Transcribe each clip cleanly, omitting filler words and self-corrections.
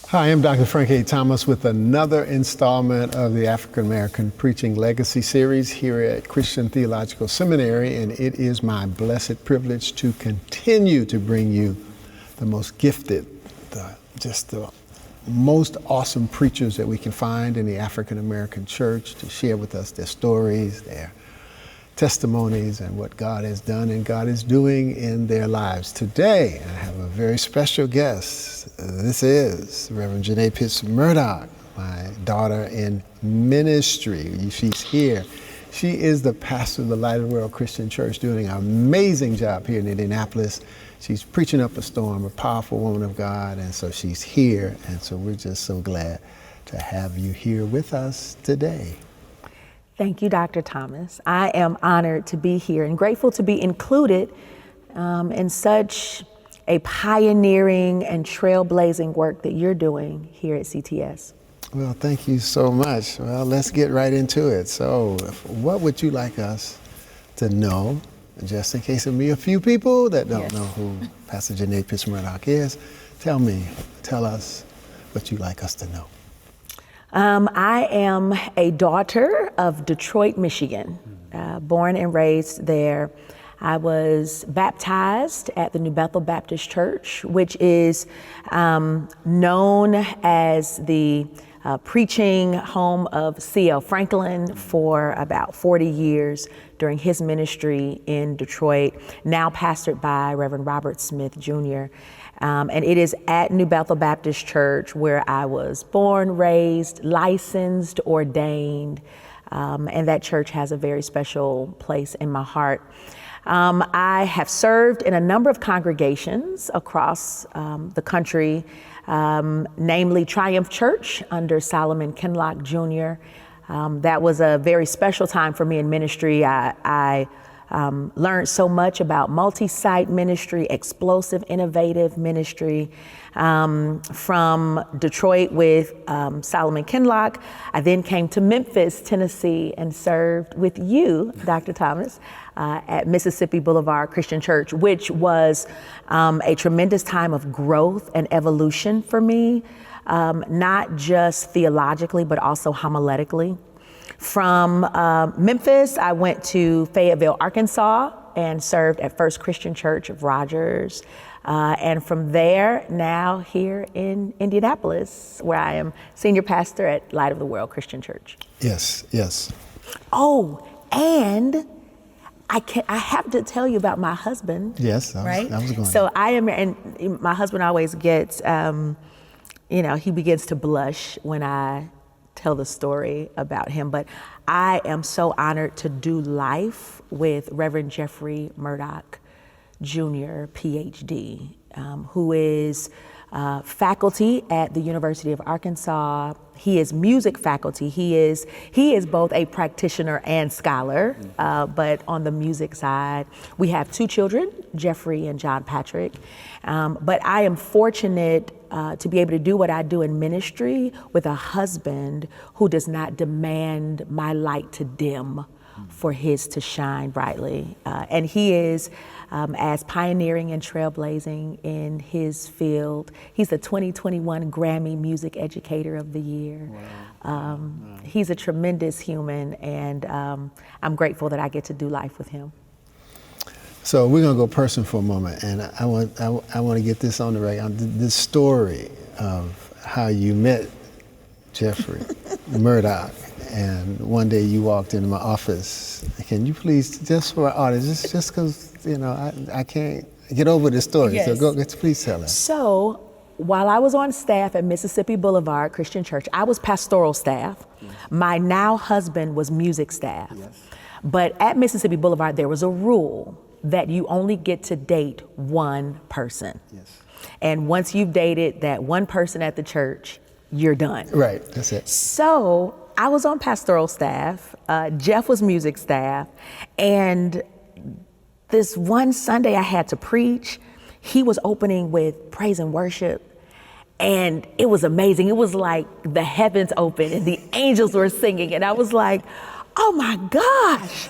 Hi, I'm Dr. Frank A. Thomas with another installment of the African American Preaching Legacy Series here at Christian Theological Seminary, and it is my blessed privilege to continue to bring you the most gifted, the most awesome preachers that we can find in the African American church to share with us their stories, their testimonies, and what God has done and God is doing in their lives. Today, I have a very special guest. This is Reverend Janae Pitts-Murdock, my daughter in ministry. She's here. She is the pastor of the Light of the World Christian Church, doing an amazing job here in Indianapolis. She's preaching up a storm, a powerful woman of God, and so she's here. And so we're just so glad to have you here with us today. Thank you, Dr. Thomas. I am honored to be here and grateful to be included in such a pioneering and trailblazing work that you're doing here at CTS. Well, thank you so much. Well, let's get right into it. So, what would you like us to know, just in case there may be a few people that don't know who Pastor Janae Pitts-Murdock is? Tell us what you'd like us to know. I am a daughter of Detroit, Michigan, born and raised there. I was baptized at the new Bethel Baptist Church, which is known as the preaching home of C.L. Franklin for about 40 years during his ministry in Detroit, now pastored by Reverend Robert Smith Jr. And it is at New Bethel Baptist Church where I was born, raised, licensed, ordained, and that church has a very special place in my heart. I have served in a number of congregations across the country, namely Triumph Church under Solomon Kinlock Jr. That was a very special time for me in ministry. I learned so much about multi-site ministry, explosive, innovative ministry. From Detroit with Solomon Kinlock, I then came to Memphis, Tennessee, and served with you, Dr. Thomas, at Mississippi Boulevard Christian Church, which was a tremendous time of growth and evolution for me, not just theologically, but also homiletically. From Memphis, I went to Fayetteville, Arkansas, and served at First Christian Church of Rogers. And from there, now here in Indianapolis, where I am senior pastor at Light of the World Christian Church. Yes, yes. Oh, and I have to tell you about my husband. Yes, I was going. So I am, and my husband always gets, he begins to blush when I tell the story about him, but I am so honored to do life with Reverend Jeffrey Murdock, Jr., PhD, who is faculty at the University of Arkansas. He is music faculty. He is both a practitioner and scholar, but on the music side. We have two children, Jeffrey and John Patrick. But I am fortunate to be able to do what I do in ministry with a husband who does not demand my light to dim for his to shine brightly. And he is as pioneering and trailblazing in his field. He's the 2021 GRAMMY Music Educator of the Year. Wow. He's a tremendous human, and I'm grateful that I get to do life with him. So we're going to go person for a moment, and I want to get this on the record. This story of how you met Jeffrey Murdock, and one day you walked into my office. Can you please, just for our audience, just because I can't get over this story. Yes. So please tell us. So while I was on staff at Mississippi Boulevard Christian Church, I was pastoral staff. Yes. My now husband was music staff. Yes. But at Mississippi Boulevard, there was a rule that you only get to date one person. Yes. And once you've dated that one person at the church, you're done. Right, that's it. So I was on pastoral staff, Jeff was music staff, and this one Sunday I had to preach. He was opening with praise and worship, and it was amazing. It was like the heavens opened and the angels were singing, and I was like, oh my gosh.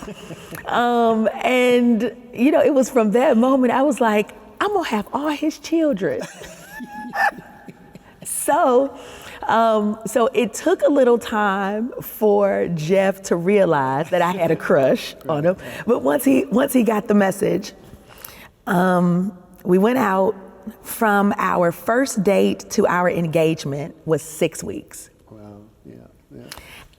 And it was from that moment I was like, I'm gonna have all his children. So it took a little time for Jeff to realize that I had a crush on him. But once he got the message, we went out. From our first date to our engagement was 6 weeks. Wow, yeah.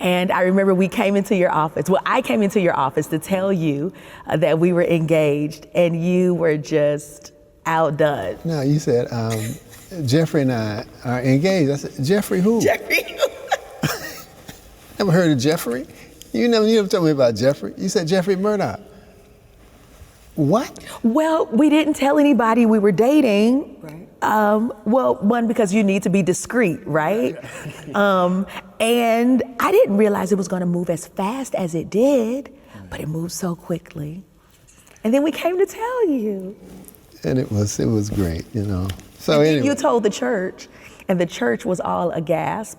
And I remember we came into your office. Well, I came into your office to tell you that we were engaged, and you were just outdone. No, you said, Jeffrey and I are engaged. I said, Jeffrey who? Jeffrey who? Never heard of Jeffrey? You never told me about Jeffrey. You said Jeffrey Murdock. What? Well, we didn't tell anybody we were dating. Right. Well, one, because you need to be discreet, right? And I didn't realize it was going to move as fast as it did, but it moved so quickly. And then we came to tell you. And it was great, you know. So anyway. You told the church, and the church was all aghast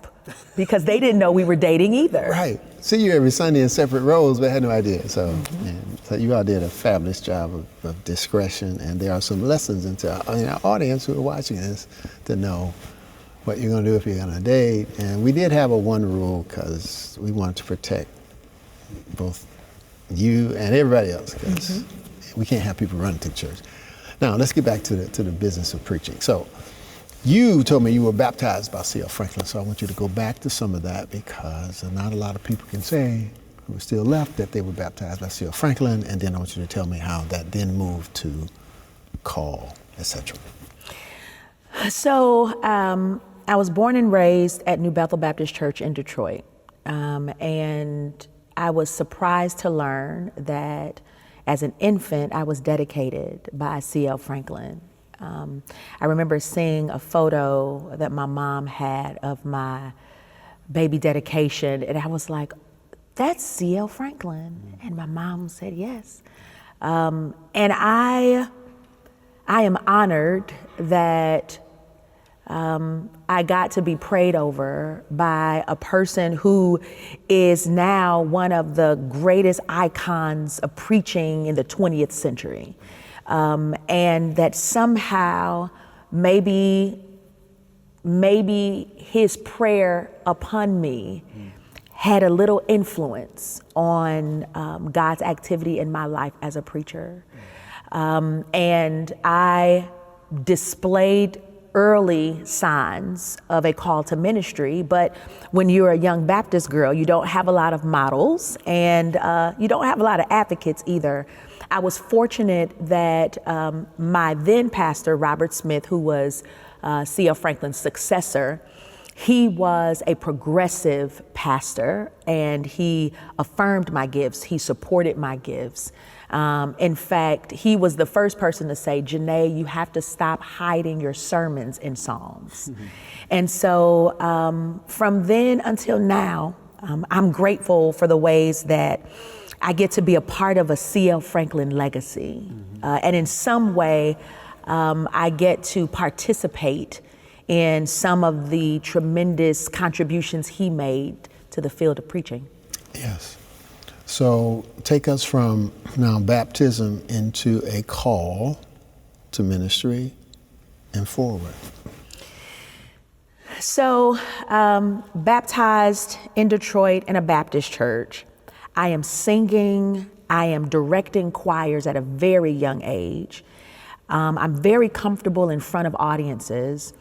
because they didn't know we were dating either. Right. See you every Sunday in separate roles, but I had no idea. So, so you all did a fabulous job of discretion, and there are some lessons into our audience who are watching this to know what you're going to do if you're going to date. And we did have a one rule because we wanted to protect both you and everybody else, because we can't have people running to church. Now, let's get back to the business of preaching. So, you told me you were baptized by C.L. Franklin, so I want you to go back to some of that, because not a lot of people can say, who are still left, that they were baptized by C.L. Franklin, and then I want you to tell me how that then moved to call, etc. So I was born and raised at New Bethel Baptist Church in Detroit, and I was surprised to learn that as an infant, I was dedicated by C.L. Franklin. I remember seeing a photo that my mom had of my baby dedication, and I was like, that's C.L. Franklin. And my mom said yes. And I am honored that I got to be prayed over by a person who is now one of the greatest icons of preaching in the 20th century. And that somehow maybe his prayer upon me had a little influence on God's activity in my life as a preacher. And I displayed early signs of a call to ministry, but when you're a young Baptist girl, you don't have a lot of models, and you don't have a lot of advocates either. I was fortunate that my then pastor, Robert Smith, who was C.L. Franklin's successor, he was a progressive pastor, and he affirmed my gifts. He supported my gifts. In fact, he was the first person to say, Janae, you have to stop hiding your sermons in Psalms. And so from then until now, I'm grateful for the ways that I get to be a part of a C.L. Franklin legacy. And in some way, I get to participate in some of the tremendous contributions he made to the field of preaching. Yes. So take us from now baptism into a call to ministry and forward. So baptized in Detroit in a Baptist church. I am singing, I am directing choirs at a very young age. I'm very comfortable in front of audiences.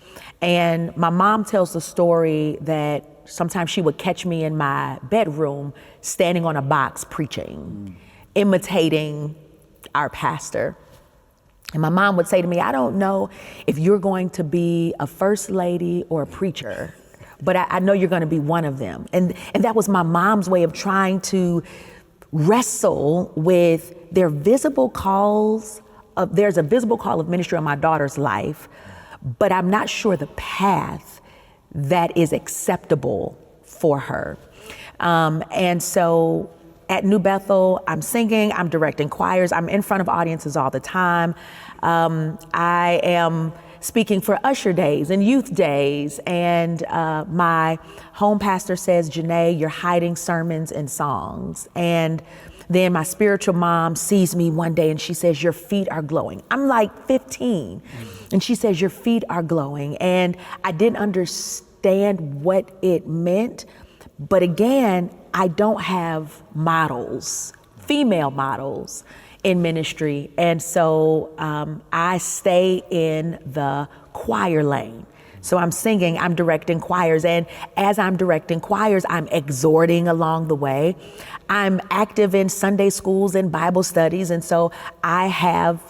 And my mom tells the story that sometimes she would catch me in my bedroom standing on a box preaching, imitating our pastor. And my mom would say to me, I don't know if you're going to be a first lady or a preacher, but I know you're going to be one of them. And that was my mom's way of trying to wrestle with their visible calls. There's a visible call of ministry on my daughter's life, but I'm not sure the path that is acceptable for her. And so at New Bethel, I'm singing, I'm directing choirs, I'm in front of audiences all the time. I am speaking for Usher Days and Youth Days, and my home pastor says, Janae, you're hiding sermons and songs. And Then my spiritual mom sees me one day and she says, your feet are glowing. I'm like 15. And she says, your feet are glowing. And I didn't understand what it meant. But again, I don't have models, female models in ministry. And so I stay in the choir lane. So I'm singing, I'm directing choirs. And as I'm directing choirs, I'm exhorting along the way. I'm active in Sunday schools and Bible studies. And so I have,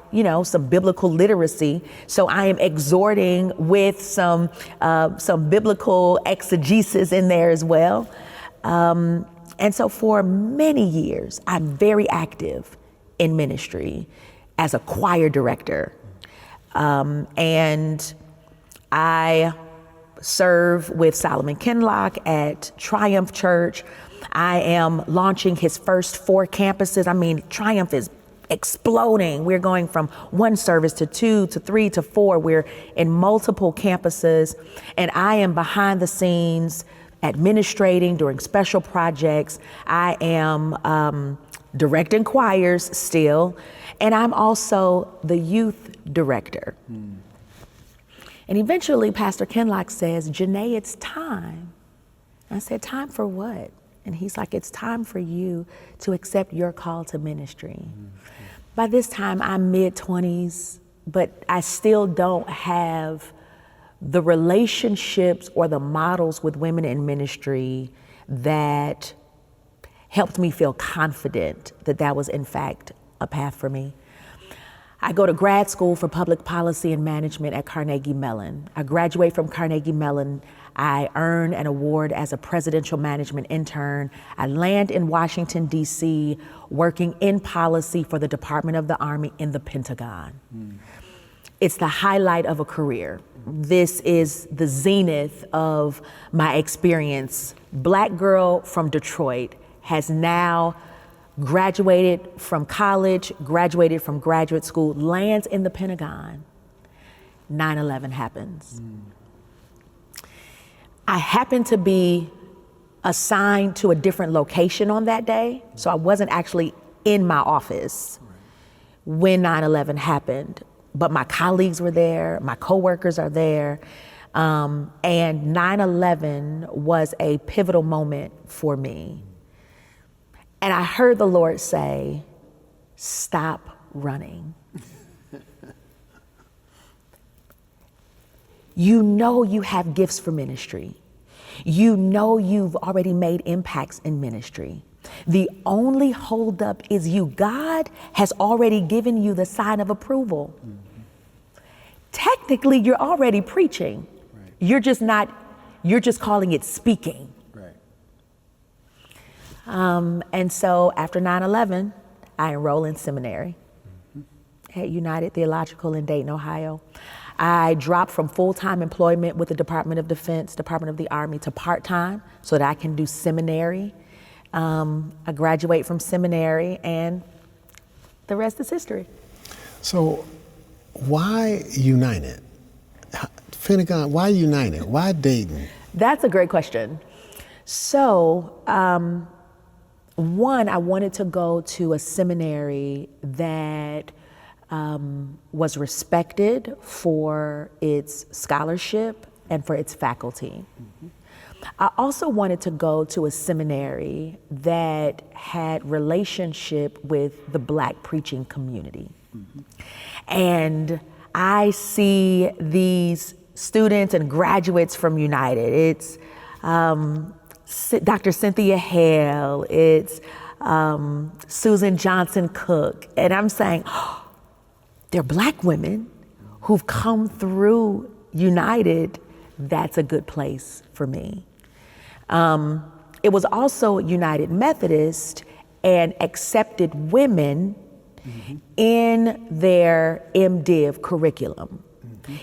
some biblical literacy. So I am exhorting with some biblical exegesis in there as well. And so for many years, I'm very active in ministry as a choir director. And I serve with Solomon Kinlock at Triumph Church. I am launching his first 4 campuses. I mean, Triumph is exploding. We're going from 1 service to 2 to 3 to 4. We're in multiple campuses, and I am behind the scenes administrating during special projects. I am directing choirs still, and I'm also the youth director. And eventually Pastor Kinlock says, Janae, it's time. And I said, time for what? And he's like, it's time for you to accept your call to ministry. By this time I'm mid-20s, but I still don't have the relationships or the models with women in ministry that helped me feel confident that that was in fact a path for me. I go to grad school for public policy and management at Carnegie Mellon. I graduate from Carnegie Mellon. I earn an award as a presidential management intern. I land in Washington, D.C., working in policy for the Department of the Army in the Pentagon. It's the highlight of a career. This is the zenith of my experience. Black girl from Detroit has now graduated from college, graduated from graduate school, lands in the Pentagon. 9/11 happens. I happened to be assigned to a different location on that day, so I wasn't actually in my office when 9/11 happened, but my colleagues were there, my coworkers are there, and 9/11 was a pivotal moment for me. And I heard the Lord say, stop running. You know you have gifts for ministry. You know you've already made impacts in ministry. The only holdup is you. God has already given you the sign of approval. Technically, you're already preaching. Right. You're just calling it speaking. And so after 9/11, I enroll in seminary at United Theological in Dayton, Ohio. I dropped from full-time employment with the Department of Defense, Department of the Army to part-time so that I can do seminary. I graduate from seminary and the rest is history. So why United? Pentagon, why United? Why Dayton? That's a great question. So, one, I wanted to go to a seminary that was respected for its scholarship and for its faculty. I also wanted to go to a seminary that had relationship with the Black preaching community. And I see these students and graduates from United. It's Dr. Cynthia Hale, it's Susan Johnson Cook, and I'm saying, oh, they're Black women who've come through United. That's a good place for me. It was also United Methodist and accepted women in their MDiv curriculum.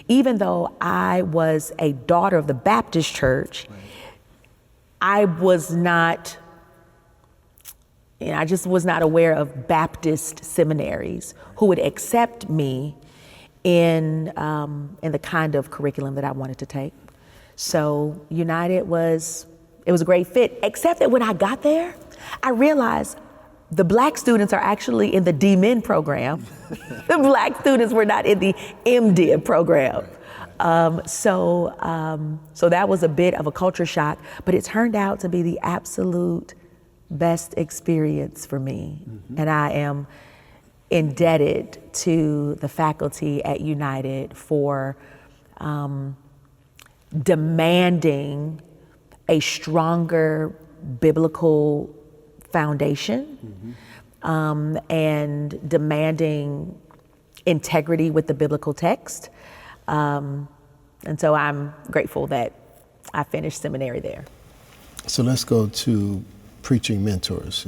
Even though I was a daughter of the Baptist Church, I was not, I just was not aware of Baptist seminaries who would accept me in the kind of curriculum that I wanted to take. So United it was a great fit, except that when I got there, I realized the Black students are actually in the DMin program. The Black students were not in the MDiv program. So that was a bit of a culture shock, but it turned out to be the absolute best experience for me. And I am indebted to the faculty at United for demanding a stronger biblical foundation and demanding integrity with the biblical text. And so I'm grateful that I finished seminary there. So let's go to preaching mentors.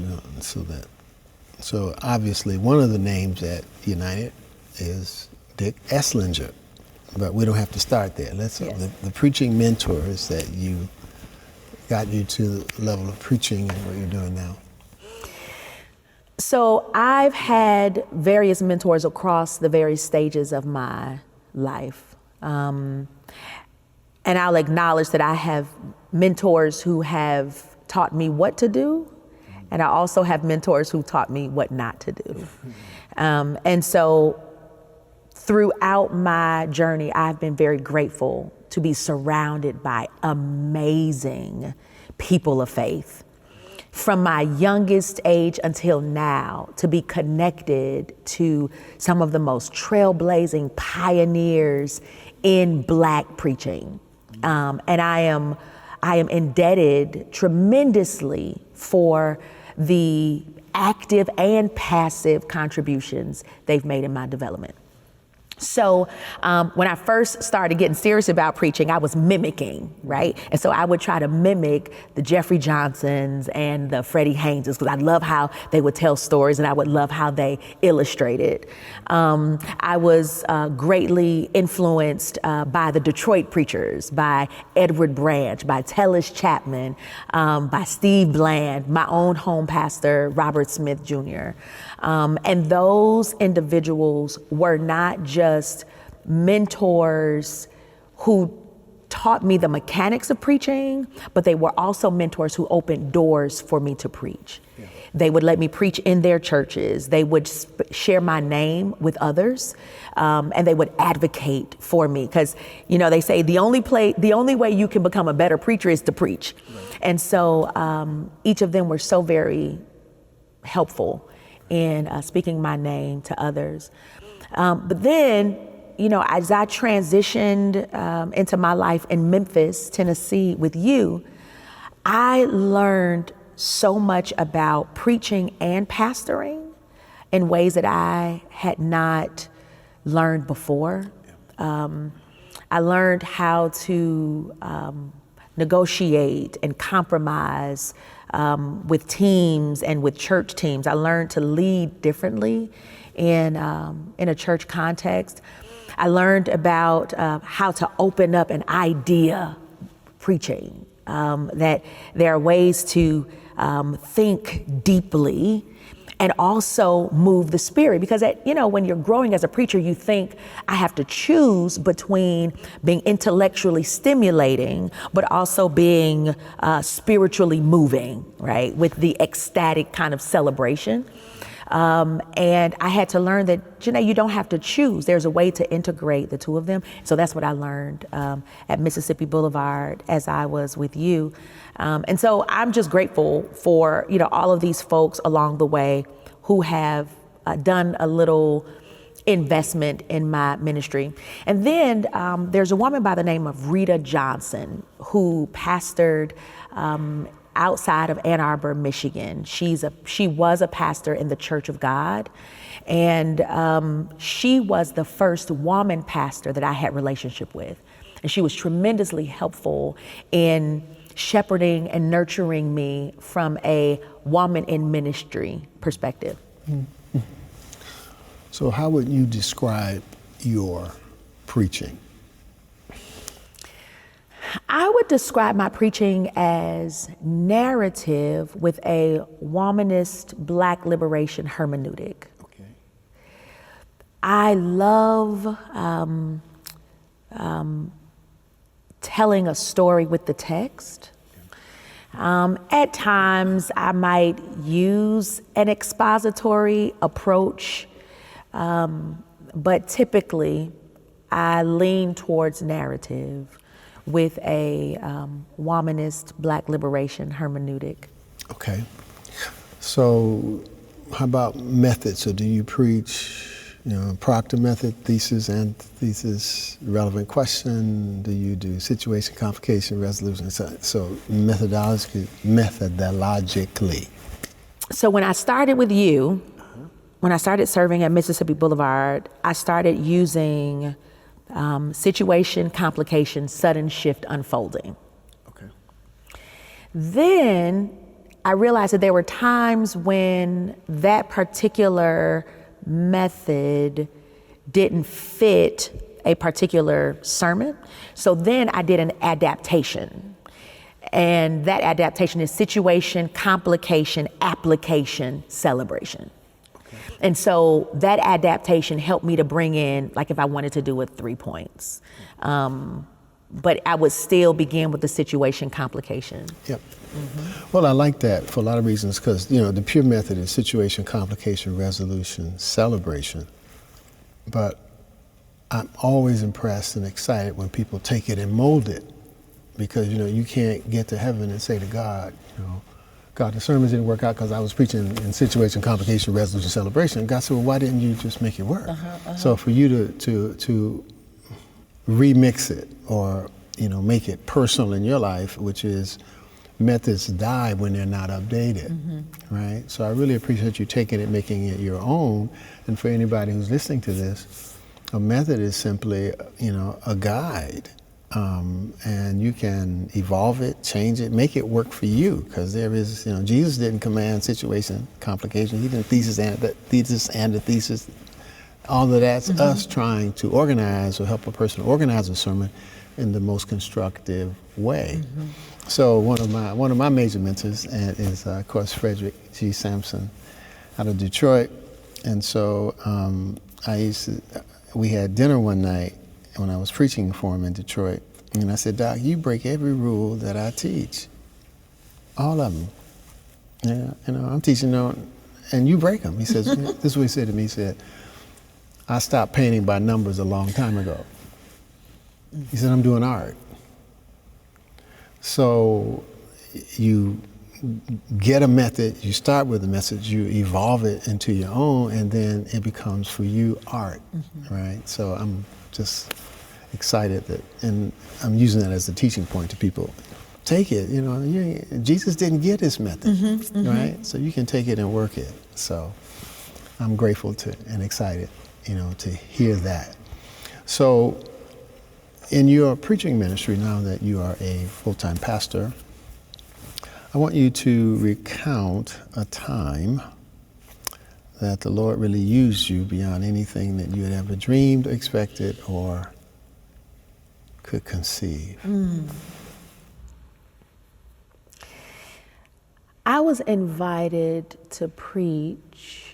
So obviously one of the names at United is Dick Esslinger, but we don't have to start there. The preaching mentors that you got you to the level of preaching and what you're doing now. So I've had various mentors across the various stages of my life. And I'll acknowledge that I have mentors who have taught me what to do, and I also have mentors who taught me what not to do. And so throughout my journey, I've been very grateful to be surrounded by amazing people of faith. From my youngest age until now, to be connected to some of the most trailblazing pioneers in Black preaching. And I am indebted tremendously for the active and passive contributions they've made in my development. So when I first started getting serious about preaching, I was mimicking, right? And so I would try to mimic the Jeffrey Johnsons and the Freddie Hayneses, because I love how they would tell stories and I would love how they illustrated. I was greatly influenced by the Detroit preachers, by Edward Branch, by Tellis Chapman, by Steve Bland, my own home pastor, Robert Smith Jr. And those individuals were not just mentors who taught me the mechanics of preaching, but they were also mentors who opened doors for me to preach. Yeah. They would let me preach in their churches. They would share my name with others, and they would advocate for me. Because, they say the only way you can become a better preacher is to preach. Right. And so each of them were so very helpful in speaking my name to others. But then, as I transitioned into my life in Memphis, Tennessee with you, I learned so much about preaching and pastoring in ways that I had not learned before. I learned how to negotiate and compromise with teams and with church teams. I learned to lead differently in a church context. I learned about how to open up an idea preaching, that there are ways to think deeply and also move the spirit. Because when you're growing as a preacher, you think I have to choose between being intellectually stimulating, but also being spiritually moving, right? With the ecstatic kind of celebration. And I had to learn that, Janae, you don't have to choose. There's a way to integrate the two of them. So that's what I learned at Mississippi Boulevard as I was with you. And so I'm just grateful for, all of these folks along the way who have done a little investment in my ministry. And then there's a woman by the name of Rita Johnson who pastored outside of Ann Arbor, Michigan. She was a pastor in the Church of God, and she was the first woman pastor that I had relationship with. And she was tremendously helpful in shepherding and nurturing me from a woman in ministry perspective. Mm-hmm. So how would you describe your preaching? I would describe my preaching as narrative with a womanist Black liberation hermeneutic. Okay. I love telling a story with the text. At times, I might use an expository approach, but typically, I lean towards narrative with a womanist Black liberation hermeneutic. Okay. So how about methods? So do you preach, Proctor method, thesis, antithesis, relevant question? Do you do situation, complication, resolution? So methodologically. So when I started with you, when I started serving at Mississippi Boulevard, I started using situation, complication, sudden shift, unfolding. Okay. Then I realized that there were times when that particular method didn't fit a particular sermon. So then I did an adaptation. And that adaptation is situation, complication, application, celebration. Okay. And so that adaptation helped me to bring in, like if I wanted to do it 3 points. But I would still begin with the situation, complication. Yep. Mm-hmm. Well, I like that for a lot of reasons because, the pure method is situation, complication, resolution, celebration. But I'm always impressed and excited when people take it and mold it because, you can't get to heaven and say to God, God, the sermons didn't work out because I was preaching in situation, complication, resolution, celebration. And God said, well, why didn't you just make it work? So for you to remix it or, make it personal in your life, which is methods die when they're not updated, right? So I really appreciate you taking it, making it your own. And for anybody who's listening to this, a method is simply, a guide. And you can evolve it, change it, make it work for you. Because there is, Jesus didn't command situation, complication. He didn't thesis, antithesis. All of that's us trying to organize or help a person organize a sermon in the most constructive way. So one of my major mentors is, of course, Frederick G. Sampson out of Detroit. And so we had dinner one night when I was preaching for him in Detroit. And I said, Doc, you break every rule that I teach. All of them. Yeah, I'm teaching them, and you break them. He says, this is what he said to me. He said, I stopped painting by numbers a long time ago. He said, I'm doing art. So you get a method, you start with a message, you evolve it into your own, and then it becomes for you art, right? So I'm just excited and I'm using that as a teaching point to people. Take it, Jesus didn't get his method, right? So you can take it and work it. So I'm grateful and excited, to hear that. So in your preaching ministry, now that you are a full-time pastor, I want you to recount a time that the Lord really used you beyond anything that you had ever dreamed, expected, or could conceive. I was invited to preach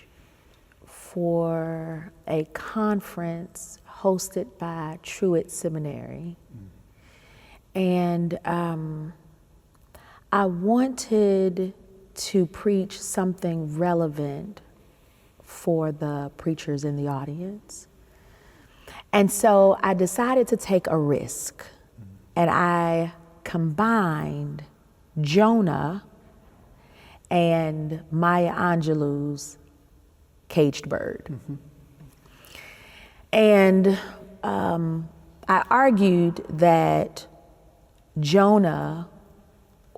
for a conference hosted by Truett Seminary. And I wanted to preach something relevant for the preachers in the audience. And so I decided to take a risk, and I combined Jonah and Maya Angelou's Caged Bird. And I argued that Jonah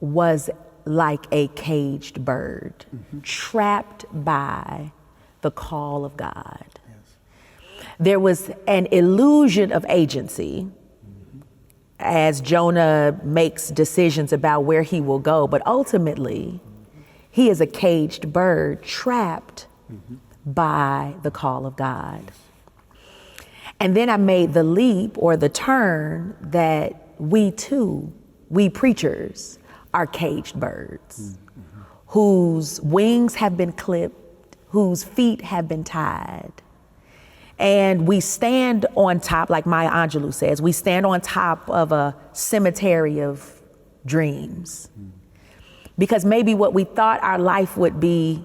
was like a caged bird, trapped by the call of God. There was an illusion of agency as Jonah makes decisions about where he will go, but ultimately, he is a caged bird trapped by the call of God. And then I made the leap or the turn that we preachers, are caged birds whose wings have been clipped, whose feet have been tied. And we stand on top, like Maya Angelou says, we stand on top of a cemetery of dreams. because maybe what we thought our life would be,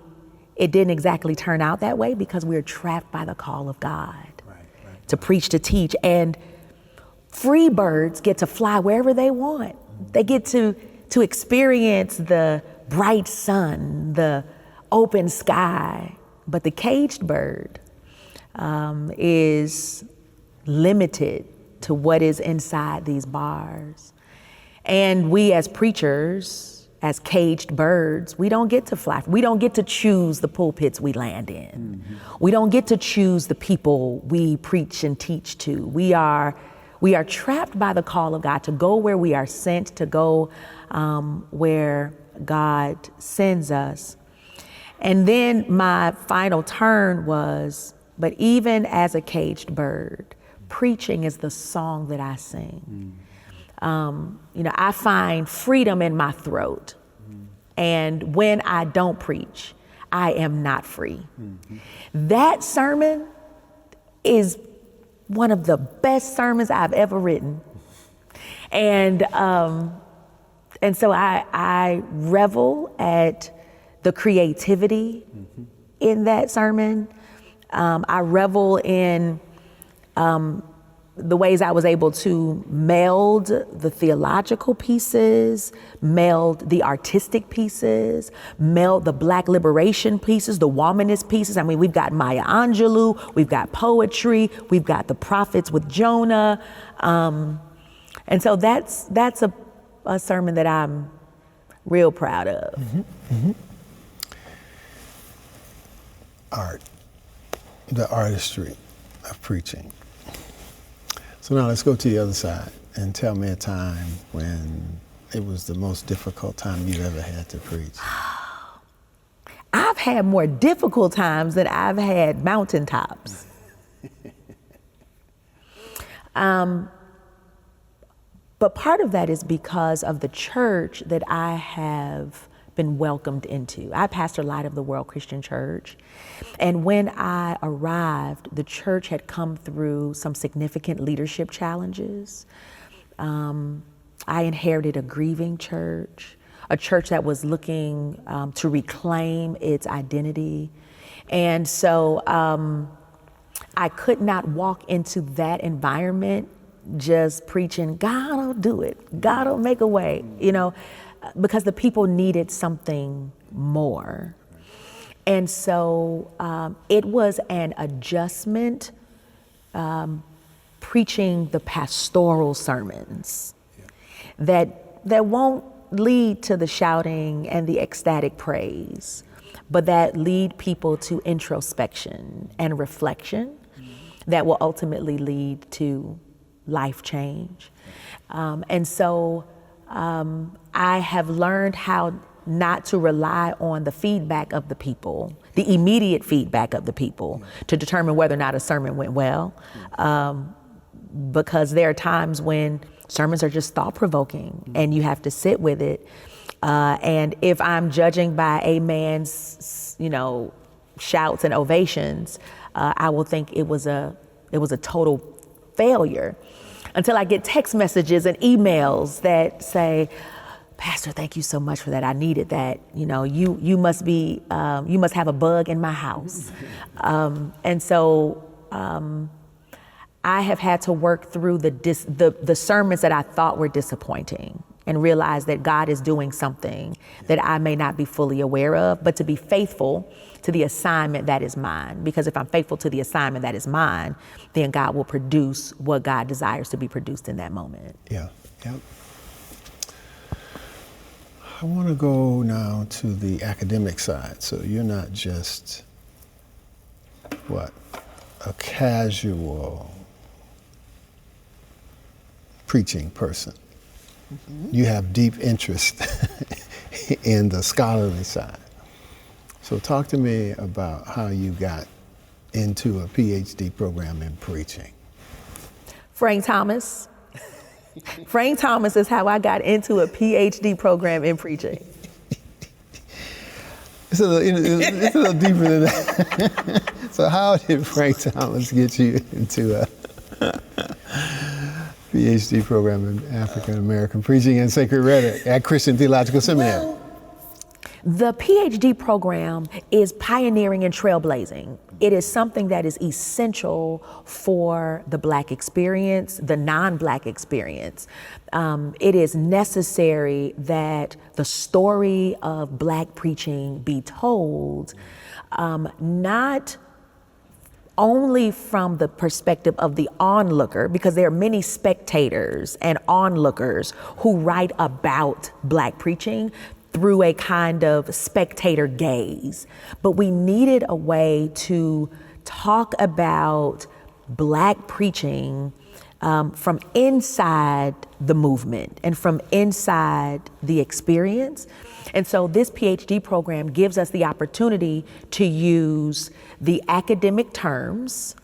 it didn't exactly turn out that way because we were trapped by the call of God to preach, to teach. And free birds get to fly wherever they want. They get to experience the bright sun, the open sky. But the caged bird is limited to what is inside these bars. And we as preachers, as caged birds, we don't get to fly. We don't get to choose the pulpits we land in. We don't get to choose the people we preach and teach to. We are trapped by the call of God to go where we are sent, to go where God sends us. And then my final turn was, but even as a caged bird, preaching is the song that I sing. I find freedom in my throat. And when I don't preach, I am not free. That sermon is one of the best sermons I've ever written. And so I revel at the creativity in that sermon. I revel in the ways I was able to meld the theological pieces, meld the artistic pieces, meld the Black liberation pieces, the womanist pieces. I mean, we've got Maya Angelou, we've got poetry, we've got the prophets with Jonah. And so that's a sermon that I'm real proud of. Art, the artistry of preaching. So now let's go to the other side and tell me a time when it was the most difficult time you've ever had to preach. I've had more difficult times than I've had mountaintops. But part of that is because of the church that I have been welcomed into. I pastor Light of the World Christian Church. And when I arrived, the church had come through some significant leadership challenges. I inherited a grieving church, a church that was looking to reclaim its identity. And so I could not walk into that environment just preaching, God will do it, God will make a way, because the people needed something more. And so it was an adjustment preaching the pastoral sermons that won't lead to the shouting and the ecstatic praise, but that lead people to introspection and reflection that will ultimately lead to life change. And so I have learned how not to rely on the feedback of the people, the immediate feedback of the people, to determine whether or not a sermon went well. Because there are times when sermons are just thought-provoking and you have to sit with it. And if I'm judging by a man's, shouts and ovations, I will think it was a total failure, until I get text messages and emails that say, Pastor, thank you so much for that. I needed that. You must have a bug in my house. And so I have had to work through the sermons that I thought were disappointing and realize that God is doing something that I may not be fully aware of, but to be faithful to the assignment that is mine. Because if I'm faithful to the assignment that is mine, then God will produce what God desires to be produced in that moment. Yeah. I want to go now to the academic side. So you're not just, a casual preaching person. You have deep interest in the scholarly side. So talk to me about how you got into a PhD program in preaching. Frank Thomas. Frank Thomas is how I got into a PhD program in preaching. It's a little deeper than that. So how did Frank Thomas get you into a PhD program in African American preaching and sacred rhetoric at Christian Theological Seminary? Well, The PhD program is pioneering and trailblazing. It is something that is essential for the Black experience, the non-Black experience. It is necessary that the story of Black preaching be told, not only from the perspective of the onlooker, because there are many spectators and onlookers who write about Black preaching through a kind of spectator gaze. But we needed a way to talk about Black preaching from inside the movement and from inside the experience. And so this PhD program gives us the opportunity to use the academic terms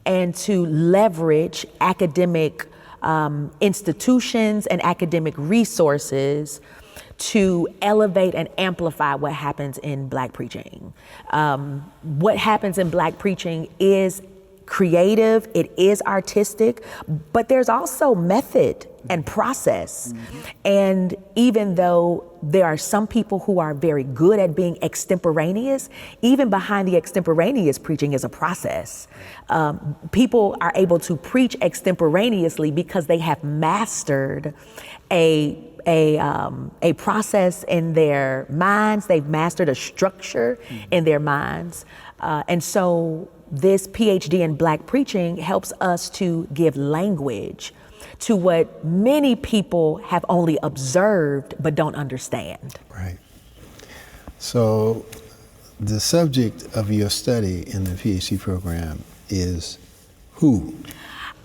and to leverage academic institutions and academic resources to elevate and amplify what happens in Black preaching. What happens in Black preaching is creative, it is artistic, but there's also method and process. And even though there are some people who are very good at being extemporaneous, even behind the extemporaneous preaching is a process. People are able to preach extemporaneously because they have mastered a process in their minds. They've mastered a structure in their minds. And so this PhD in Black preaching helps us to give language to what many people have only observed but don't understand. Right. So the subject of your study in the PhD program is who?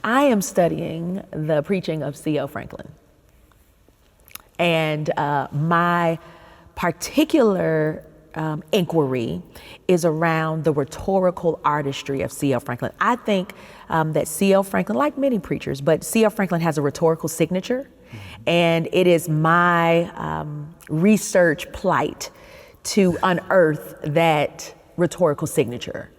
I am studying the preaching of C.L. Franklin. And my particular inquiry is around the rhetorical artistry of C.L. Franklin. I think that C.L. Franklin, like many preachers, but C.L. Franklin has a rhetorical signature, and it is my research plight to unearth that rhetorical signature.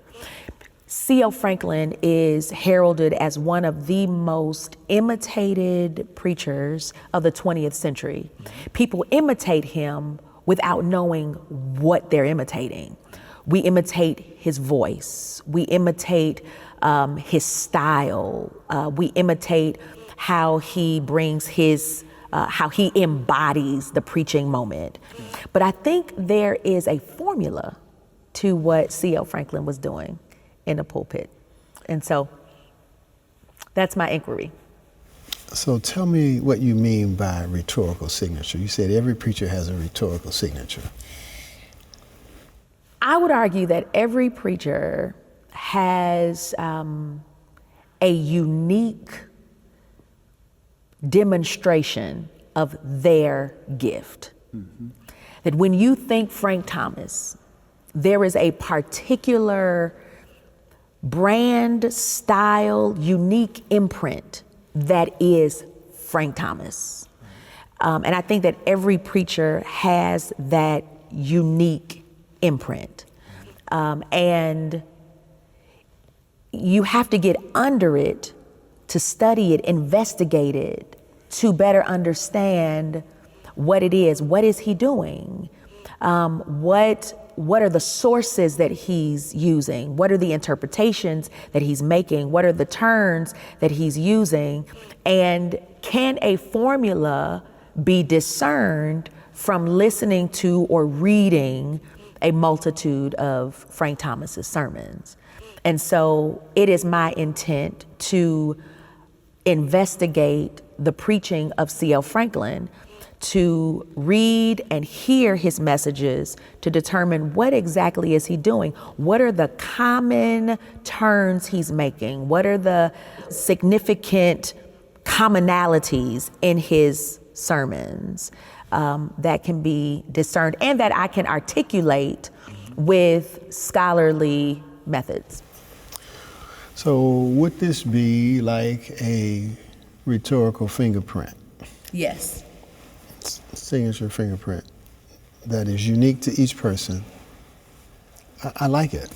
C.L. Franklin is heralded as one of the most imitated preachers of the 20th century. People imitate him without knowing what they're imitating. We imitate his voice. We imitate his style. We imitate how he brings how he embodies the preaching moment. But I think there is a formula to what C.L. Franklin was doing in the pulpit. And so that's my inquiry. So tell me what you mean by rhetorical signature. You said every preacher has a rhetorical signature. I would argue that every preacher has a unique demonstration of their gift. That when you think Frank Thomas, there is a particular brand, style, unique imprint that is Frank Thomas. And I think that every preacher has that unique imprint. And you have to get under it to study it, investigate it, to better understand what it is. What is he doing? What are the sources that he's using? What are the interpretations that he's making? What are the turns that he's using? And can a formula be discerned from listening to or reading a multitude of Frank Thomas's sermons? And so it is my intent to investigate the preaching of C.L. Franklin, to read and hear his messages, to determine what exactly is he doing. What are the common turns he's making? What are the significant commonalities in his sermons that can be discerned and that I can articulate with scholarly methods? So would this be like a rhetorical fingerprint? Yes. Signature fingerprint that is unique to each person. I like it.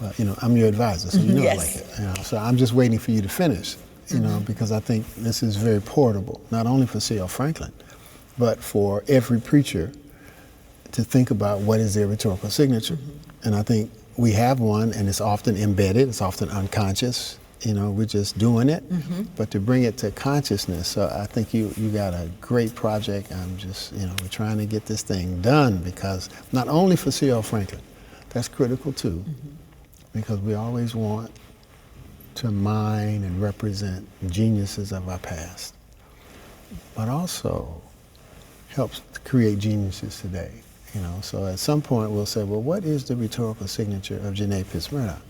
Well, I'm your advisor, so you know I like it. So I'm just waiting for you to finish, because I think this is very portable, not only for C.L. Franklin, but for every preacher to think about what is their rhetorical signature. And I think we have one, and it's often embedded, it's often unconscious. We're just doing it, but to bring it to consciousness. So I think you got a great project. I'm just, we're trying to get this thing done, because not only for C.L. Franklin, that's critical too, because we always want to mine and represent geniuses of our past, but also helps to create geniuses today. So at some point we'll say, well, what is the rhetorical signature of Janae Pitts-Murdock?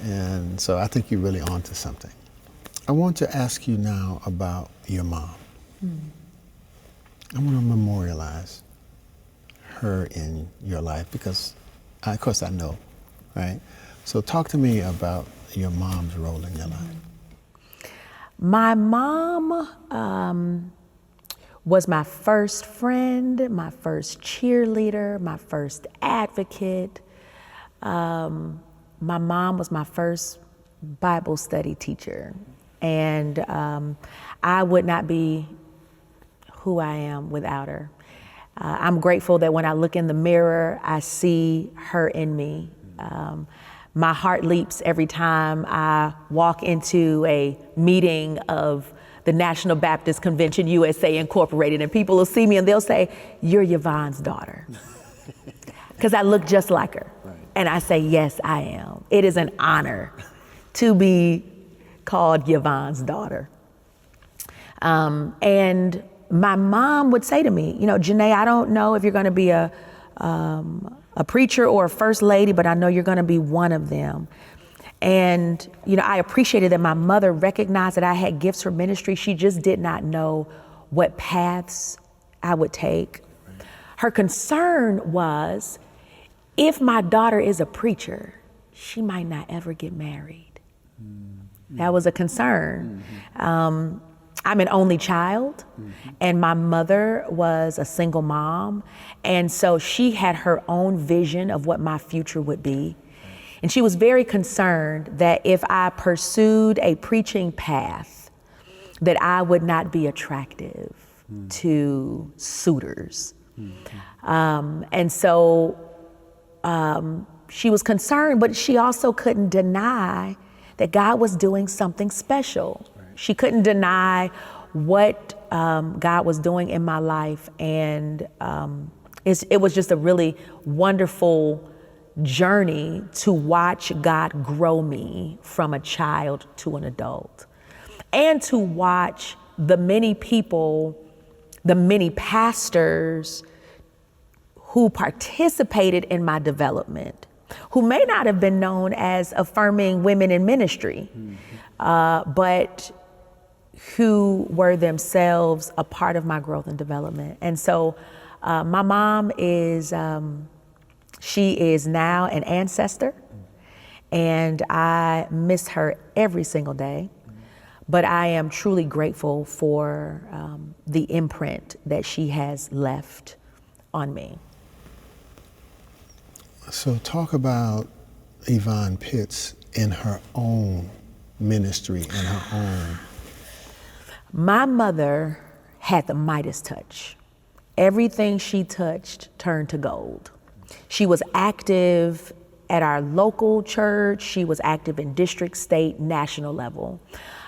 And so I think you're really onto something. I want to ask you now about your mom. I want to memorialize her in your life, because of course I know, right? So talk to me about your mom's role in your life. My mom was my first friend, my first cheerleader, my first advocate. My mom was my first Bible study teacher. And I would not be who I am without her. I'm grateful that when I look in the mirror, I see her in me. My heart leaps every time I walk into a meeting of the National Baptist Convention USA Incorporated, and people will see me and they'll say, "You're Yvonne's daughter," because I look just like her. Right. And I say, yes, I am. It is an honor to be called Yvonne's daughter. And my mom would say to me, Janae, I don't know if you're going to be a preacher or a first lady, but I know you're going to be one of them. And, I appreciated that my mother recognized that I had gifts for ministry. She just did not know what paths I would take. Her concern was, if my daughter is a preacher, she might not ever get married. That was a concern. I'm an only child, and my mother was a single mom. And so she had her own vision of what my future would be. And she was very concerned that if I pursued a preaching path, that I would not be attractive to suitors. And so she was concerned, but she also couldn't deny that God was doing something special. Right. She couldn't deny what God was doing in my life. And it was just a really wonderful journey to watch God grow me from a child to an adult, and to watch the many people, the many pastors who participated in my development, who may not have been known as affirming women in ministry, but who were themselves a part of my growth and development. And so my mom she is now an ancestor, and I miss her every single day. But I am truly grateful for the imprint that she has left on me. So talk about Yvonne Pitts in her own ministry, in her own. My mother had the Midas touch. Everything she touched turned to gold. She was active at our local church. She was active in district, state, national level.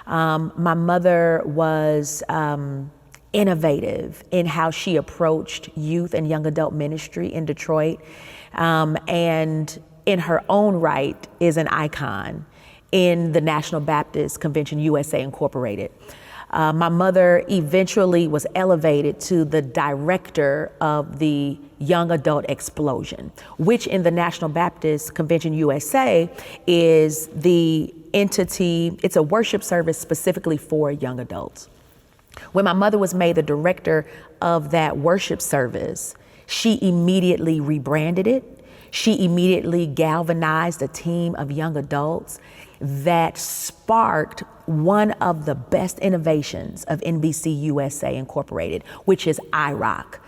My mother was innovative in how she approached youth and young adult ministry in Detroit, and in her own right is an icon in the National Baptist Convention USA Incorporated. My mother eventually was elevated to the director of the Young Adult Explosion, which in the National Baptist Convention USA is the entity, it's a worship service specifically for young adults. When my mother was made the director of that worship service, she immediately rebranded it. She immediately galvanized a team of young adults that sparked one of the best innovations of NBC USA Incorporated, which is IROC.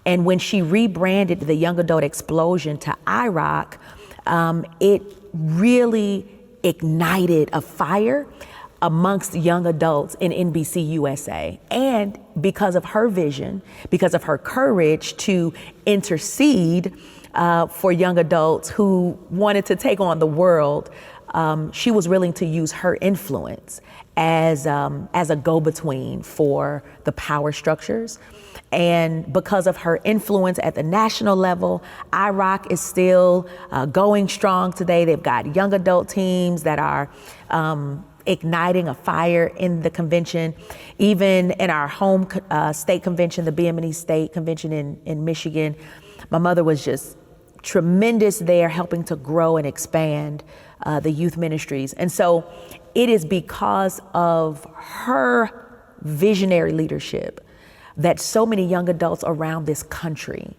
And when she rebranded the Young Adult Explosion to IROC, it really ignited a fire amongst young adults in NBC USA. And because of her vision, because of her courage to intercede for young adults who wanted to take on the world, she was willing to use her influence as a go-between for the power structures. And because of her influence at the national level, IROC is still going strong today. They've got young adult teams that are igniting a fire in the convention. Even in our home state convention, the BME State Convention in Michigan, my mother was just tremendous there, helping to grow and expand the youth ministries. And so it is because of her visionary leadership that so many young adults around this country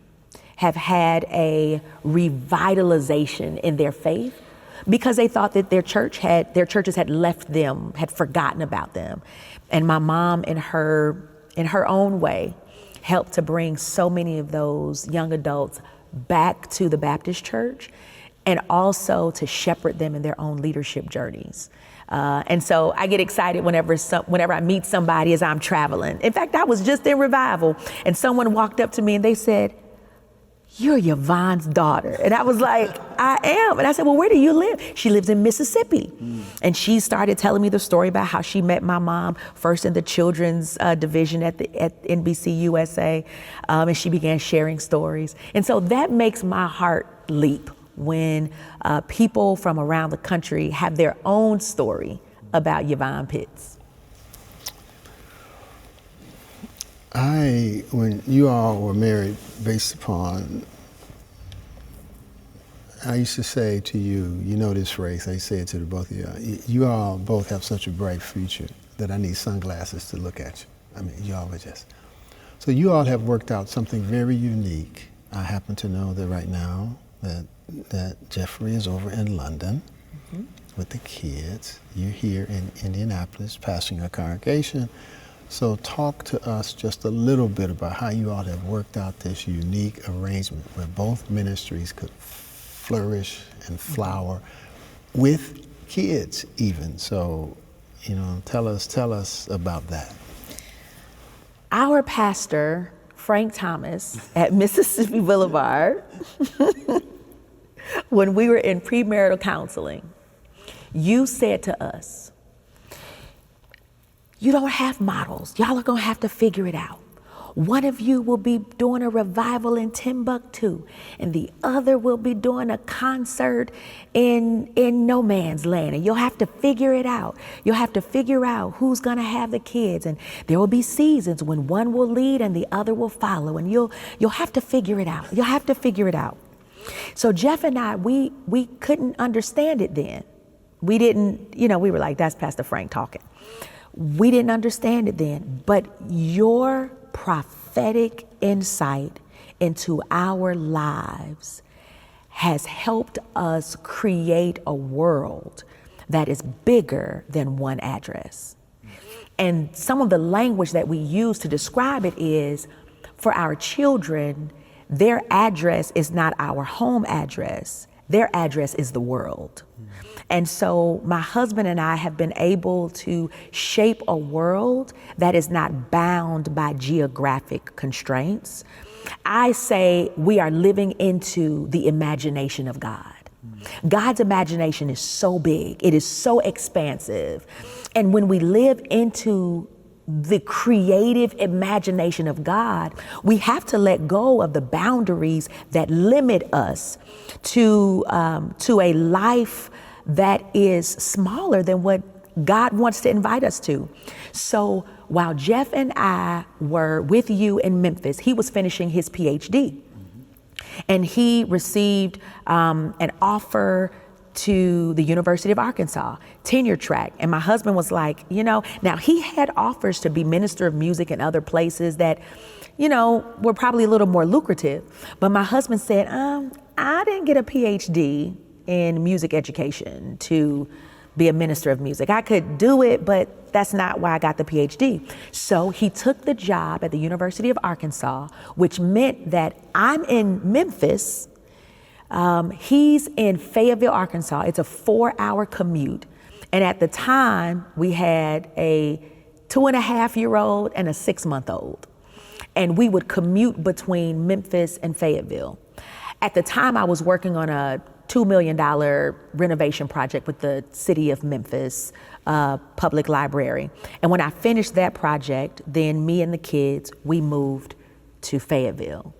have had a revitalization in their faith, because they thought that their churches had left them, had forgotten about them. And my mom, in her own way, helped to bring so many of those young adults back to the Baptist church, and also to shepherd them in their own leadership journeys. And so I get excited whenever I meet somebody as I'm traveling. In fact, I was just in revival, and someone walked up to me and they said, "You're Yvonne's daughter." And I was like, "I am." And I said, "Well, where do you live?" She lives in Mississippi. And she started telling me the story about how she met my mom first in the children's division at NBC USA. And she began sharing stories. And so that makes my heart leap when people from around the country have their own story about Yvonne Pitts. When you all were married, based upon, I used to say to you, you know this phrase, I say it to the both of you, you all both have such a bright future that I need sunglasses to look at you. I mean, you all were just. So you all have worked out something very unique. I happen to know that right now that Jeffrey is over in London with the kids. You're here in Indianapolis pastoring a congregation. So talk to us just a little bit about how you all have worked out this unique arrangement where both ministries could flourish and flower with kids even. So, tell us about that. Our pastor, Frank Thomas, at Mississippi Boulevard, when we were in premarital counseling, you said to us, "You don't have models. Y'all are gonna have to figure it out. One of you will be doing a revival in Timbuktu, and the other will be doing a concert in no man's land, and you'll have to figure it out. You'll have to figure out who's gonna have the kids, and there will be seasons when one will lead and the other will follow, and you'll have to figure it out. You'll have to figure it out." So Jeff and I, we couldn't understand it then. We didn't, we were like, that's Pastor Frank talking. We didn't understand it then, but your prophetic insight into our lives has helped us create a world that is bigger than one address. And some of the language that we use to describe it is, for our children, their address is not our home address. Their address is the world. And so my husband and I have been able to shape a world that is not bound by geographic constraints. I say we are living into the imagination of God. God's imagination is so big, it is so expansive. And when we live into the creative imagination of God, we have to let go of the boundaries that limit us to a life that is smaller than what God wants to invite us to. So while Jeff and I were with you in Memphis, he was finishing his PhD, and he received an offer to the University of Arkansas, tenure track. And my husband was like, now he had offers to be minister of music in other places that, were probably a little more lucrative. But my husband said, I didn't get a PhD in music education to be a minister of music. I could do it, but that's not why I got the PhD. So he took the job at the University of Arkansas, which meant that I'm in Memphis. He's in Fayetteville, Arkansas. It's a 4-hour commute. And at the time, we had a 2.5-year-old and a 6-month-old. And we would commute between Memphis and Fayetteville. At the time, I was working on a $2 million renovation project with the city of Memphis Public Library. And when I finished that project, then me and the kids, we moved to Fayetteville.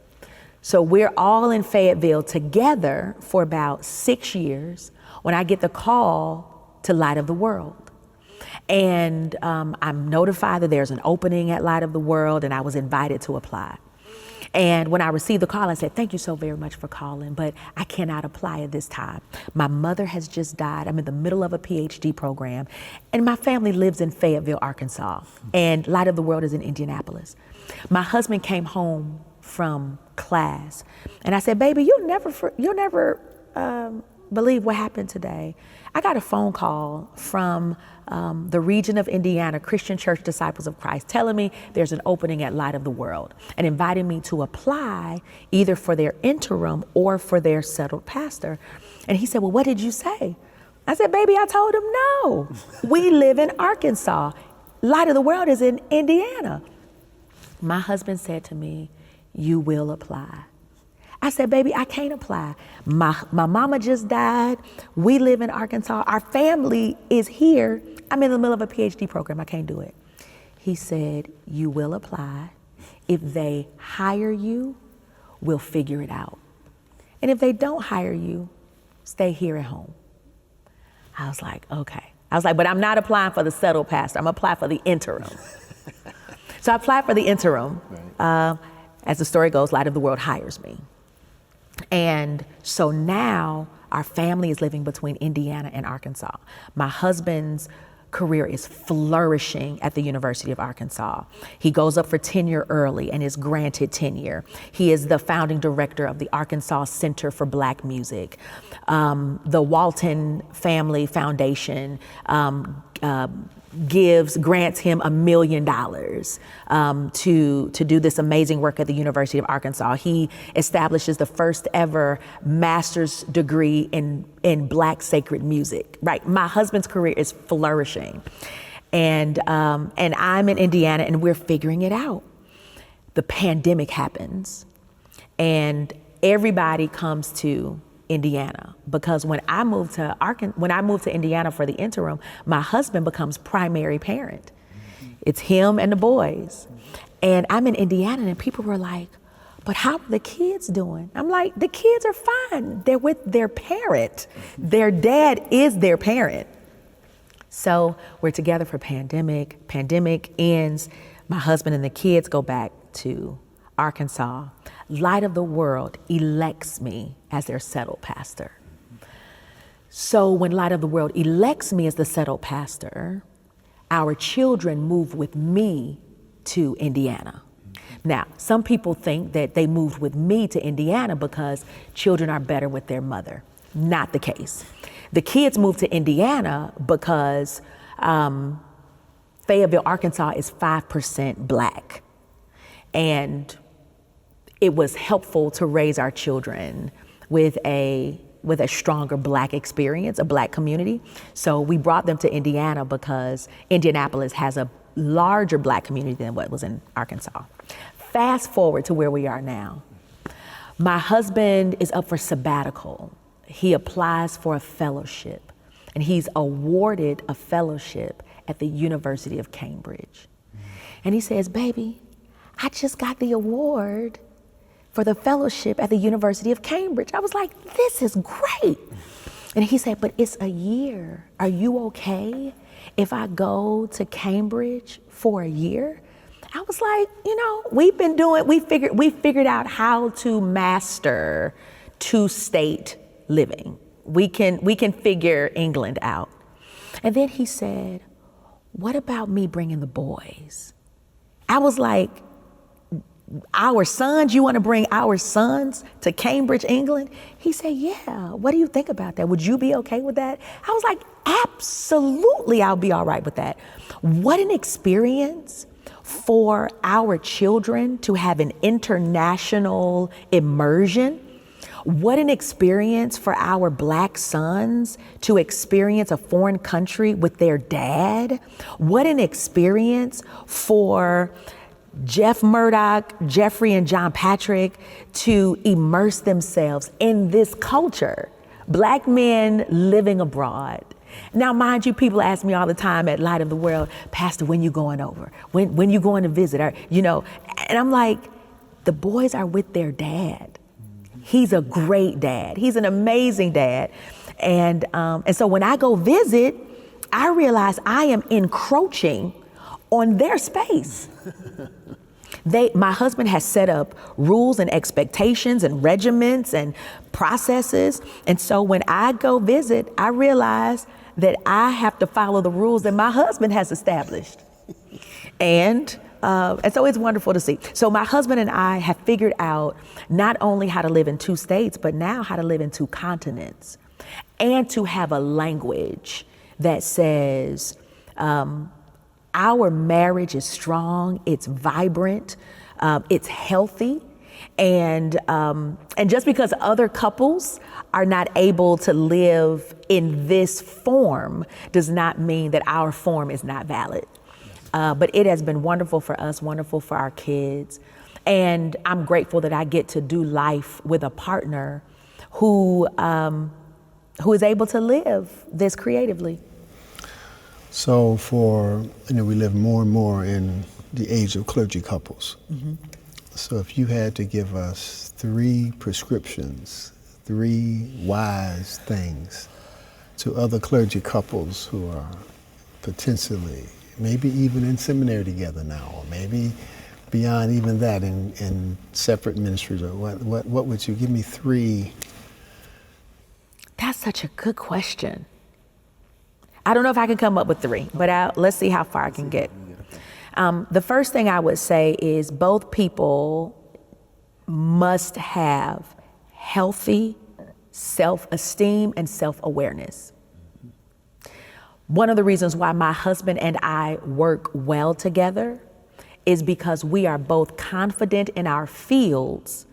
So we're all in Fayetteville together for about 6 years when I get the call to Light of the World. And I'm notified that there's an opening at Light of the World, and I was invited to apply. And when I received the call, I said, thank you so very much for calling, but I cannot apply at this time. My mother has just died. I'm in the middle of a PhD program, and my family lives in Fayetteville, Arkansas, and Light of the World is in Indianapolis. My husband came home from class, and I said, baby, you'll never believe what happened today. I got a phone call from the region of Indiana, Christian Church Disciples of Christ, telling me there's an opening at Light of the World and inviting me to apply either for their interim or for their settled pastor. And he said, well, what did you say? I said, baby, I told him no. We live in Arkansas. Light of the World is in Indiana. My husband said to me, you will apply. I said, baby, I can't apply. My mama just died. We live in Arkansas. Our family is here. I'm in the middle of a PhD program. I can't do it. He said, you will apply. If they hire you, we'll figure it out. And if they don't hire you, stay here at home. I was like, okay. I was like, but I'm not applying for the settled pastor. I'm applying for the interim. So I applied for the interim. Right. As the story goes, Light of the World hires me. And so now our family is living between Indiana and Arkansas. My husband's career is flourishing at the University of Arkansas. He goes up for tenure early and is granted tenure. He is the founding director of the Arkansas Center for Black Music. The Walton Family Foundation grants him $1 million to do this amazing work at the University of Arkansas. He establishes the first ever master's degree in Black sacred music. Right, my husband's career is flourishing, and I'm in Indiana, and we're figuring it out. The pandemic happens, and everybody comes to Indiana, because when I moved to Indiana for the interim, my husband becomes primary parent. It's him and the boys. And I'm in Indiana, and people were like, but how are the kids doing? I'm like, the kids are fine. They're with their parent. Their dad is their parent. So we're together for pandemic. Pandemic ends. My husband and the kids go back to Arkansas. Light of the World elects me as their settled pastor. So when Light of the World elects me as the settled pastor, our children move with me to Indiana. Now, some people think that they moved with me to Indiana because children are better with their mother. Not the case. The kids moved to Indiana because Fayetteville, Arkansas is 5% Black. And it was helpful to raise our children with a stronger Black experience, a Black community. So we brought them to Indiana because Indianapolis has a larger Black community than what was in Arkansas. Fast forward to where we are now. My husband is up for sabbatical. He applies for a fellowship, and he's awarded a fellowship at the University of Cambridge. And he says, baby, I just got the award for the fellowship at the University of Cambridge. I was like, this is great. And he said, but it's a year. Are you okay if I go to Cambridge for a year? I was like, we figured out how to master two-state living. We can figure England out. And then he said, what about me bringing the boys? I was like, our sons, you want to bring our sons to Cambridge, England? He said, yeah, what do you think about that? Would you be okay with that? I was like, absolutely, I'll be all right with that. What an experience for our children to have an international immersion What an experience for our Black sons to experience a foreign country with their dad. What an experience for Jeff Murdock, Jeffrey and John Patrick to immerse themselves in this culture. Black men living abroad. Now, mind you, people ask me all the time at Light of the World, Pastor, when you going over? When you going to visit? Or, and I'm like, the boys are with their dad. He's a great dad. He's an amazing dad. And so when I go visit, I realize I am encroaching on their space. My husband has set up rules and expectations and regiments and processes. And so when I go visit, I realize that I have to follow the rules that my husband has established. And so it's wonderful to see. So my husband and I have figured out not only how to live in 2 states, but now how to live in 2 continents and to have a language that says, our marriage is strong, it's vibrant, it's healthy. And just because other couples are not able to live in this form does not mean that our form is not valid. But it has been wonderful for us, wonderful for our kids. And I'm grateful that I get to do life with a partner who is able to live this creatively. So we live more and more in the age of clergy couples. Mm-hmm. So if you had to give us 3 prescriptions, 3 wise things to other clergy couples who are potentially, maybe even in seminary together now, or maybe beyond even that in separate ministries, or what would you give me 3? That's such a good question. I don't know if I can come up with 3, but let's see how far I can get. The first thing I would say is both people must have healthy self-esteem and self-awareness. One of the reasons why my husband and I work well together is because we are both confident in our fields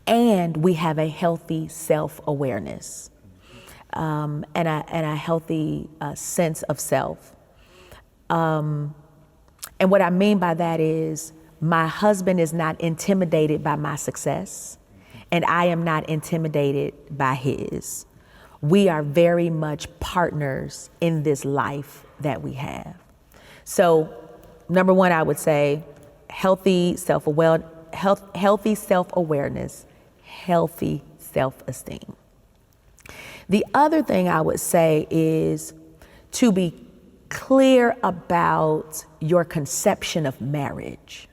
and we have a healthy self-awareness. And a healthy sense of self. And what I mean by that is my husband is not intimidated by my success, and I am not intimidated by his. We are very much partners in this life that we have. So, number 1, I would say healthy self-awareness, healthy self-esteem. The other thing I would say is to be clear about your conception of marriage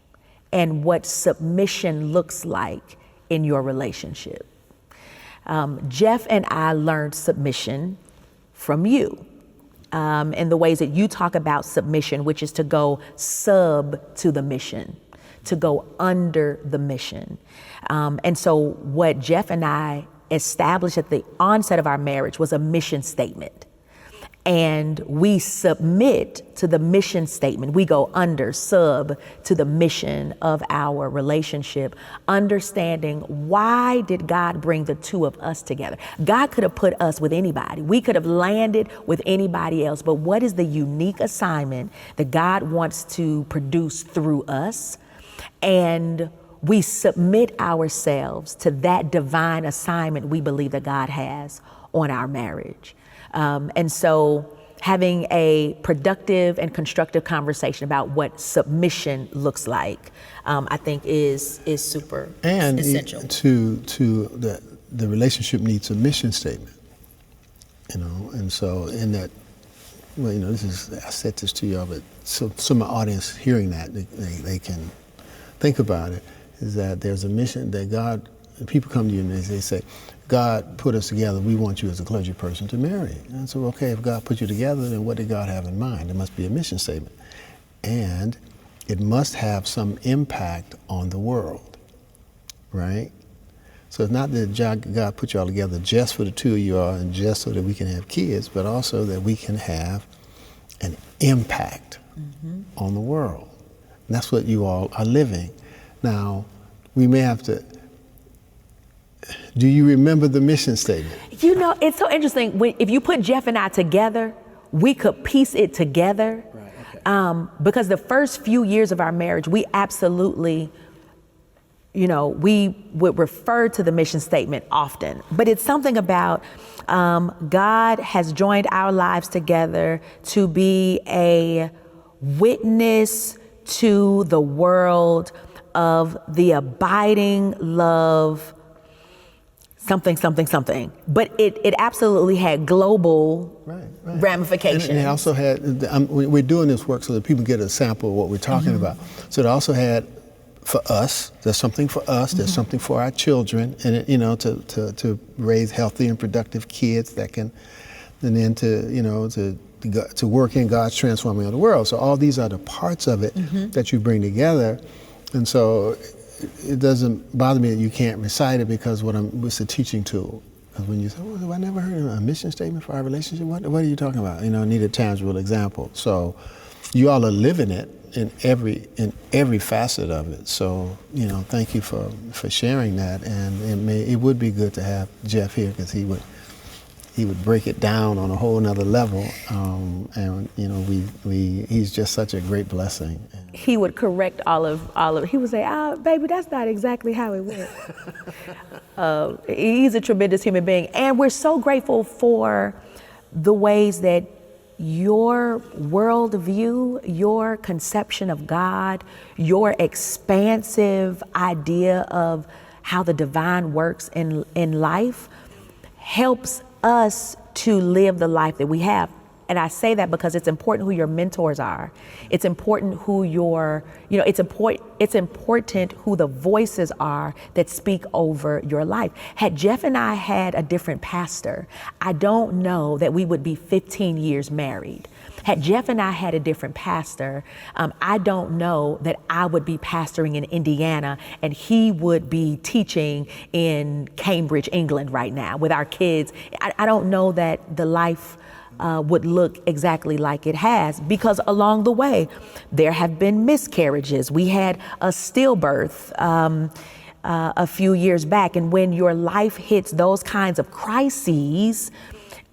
and what submission looks like in your relationship. Jeff and I learned submission from you in the ways that you talk about submission, which is to go sub to the mission, to go under the mission. And so what Jeff and I established at the onset of our marriage was a mission statement. And we submit to the mission statement. We go under, sub to the mission of our relationship, understanding why did God bring the 2 of us together? God could have put us with anybody. We could have landed with anybody else, but what is the unique assignment that God wants to produce through us? And we submit ourselves to that divine assignment we believe that God has on our marriage. And so having a productive and constructive conversation about what submission looks like, I think is super essential. And the relationship needs a mission statement, and so in that, I said this to y'all, but so my audience hearing that, they can think about it, is that there's a mission that God, people come to you and they say, God put us together, we want you as a clergy person to marry. And so, okay, if God put you together, then what did God have in mind? There must be a mission statement. And it must have some impact on the world, right? So it's not that God put you all together just for the 2 of you all and just so that we can have kids, but also that we can have an impact on the world. And that's what you all are living. Now, we may have to Do you remember the mission statement? You know, it's so interesting. If you put Jeff and I together, we could piece it together. Right, okay. Because the first few years of our marriage, we absolutely, we would refer to the mission statement often. But it's something about God has joined our lives together to be a witness to the world of the abiding love, something. But it absolutely had global ramifications. And it also had, we're doing this work so that people get a sample of what we're talking about. So it also had, for us, there's something for us, there's something for our children, and to raise healthy and productive kids that can, and then to work in God's transforming of the world. So all these are the parts of it that you bring together. And so it doesn't bother me that you can't recite it, because it's a teaching tool. Because when you say, "Oh, I never heard of a mission statement for our relationship," what are you talking about? I need a tangible example. So you all are living it in every facet of it. So thank you for sharing that. And it would be good to have Jeff here, because he would break it down on a whole nother level. And he's just such a great blessing. He would correct all of. He would say, "Baby, that's not exactly how it went." He's a tremendous human being, and we're so grateful for the ways that your worldview, your conception of God, your expansive idea of how the divine works in life helps us to live the life that we have. And I say that because it's important who your mentors are. It's important who it's important who the voices are that speak over your life. Had Jeff and I had a different pastor, I don't know that we would be 15 years married. Had Jeff and I had a different pastor, I don't know that I would be pastoring in Indiana and he would be teaching in Cambridge, England right now with our kids. I don't know that the life would look exactly like it has, because along the way, there have been miscarriages. We had a stillbirth a few years back, and when your life hits those kinds of crises,